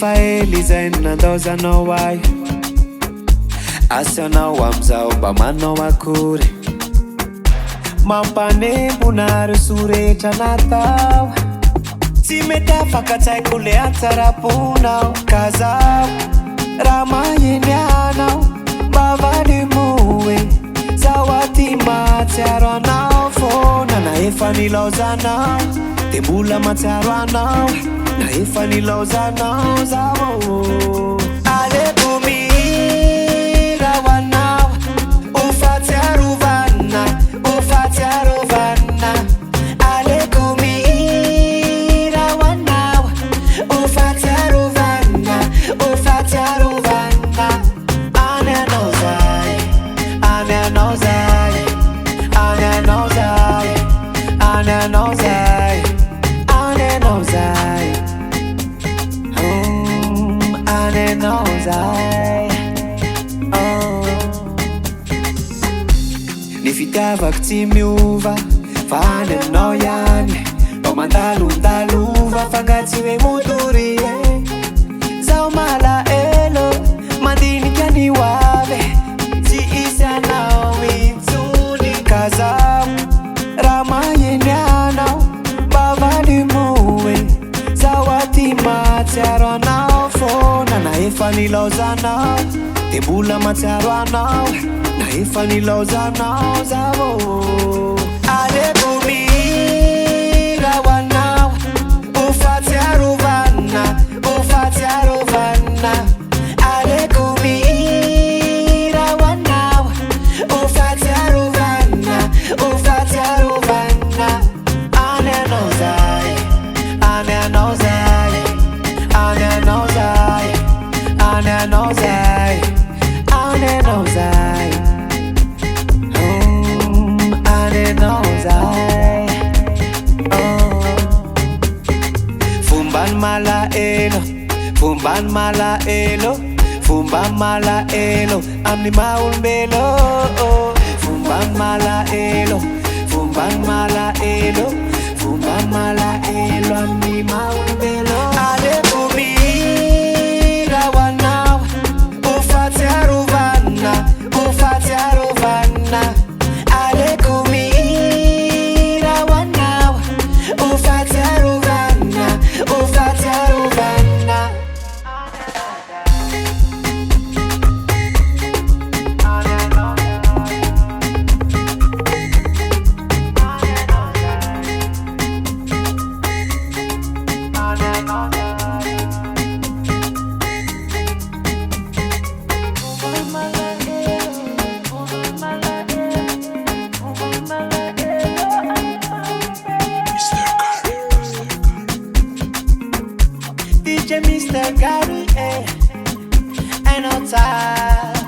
Efa ely zay nandaozanao ahy asanao amizao mba manao akory mampanembo ary soretra natao tsy mety afaka tsaiko le antsaraponao ka zaho raha mahiny anao mba valimoe zaho aty mahatsiaro anao fona na efa nilaozanao de mbola mahatsiaro anao na efa nilaozanao zaho aleko mihira ho anao ho fahatsiarovana ho fahatsiarovana aleko mihira ho anao ho fahatsiarovana ho fahatsiarovana any anao zay any anao zay any anao zay any anao zay any anao zay any anao zay ny fitiavako tsy miova fa any aminao ihany mba mandalondalova fa nga tsy hoe motory zaho malaelo mandinika ny hoavy tsy isy anao intsony ka zaho raha mahiny anao mba valimoe zaho aty mahatsiaro anao fona na efa nilaozanao de mbola mahatsiaro anao na efa nilaozanao zaho aleko mihira ho anao ho fahatsiarovana ho fahatsiarovana aleko mihira ho anao ho fahatsiarovana ho fahatsiarovana any anao zay any anao zay any anao zay any anao zay any anao zay any anao zay fombany malaelo fombany malaelo fombany malaelo amin'ny maha-olombelo fombany malaelo fombany malaelo fombany malaelo amin'ny maha-olombelo aleko mihira ho anao ho fahatsiarovana ho fahatsiarovana aleko mihira ho anao ho fahatsiarovana ho fahatsiarovana DJ Mr. Gary, ain't no time.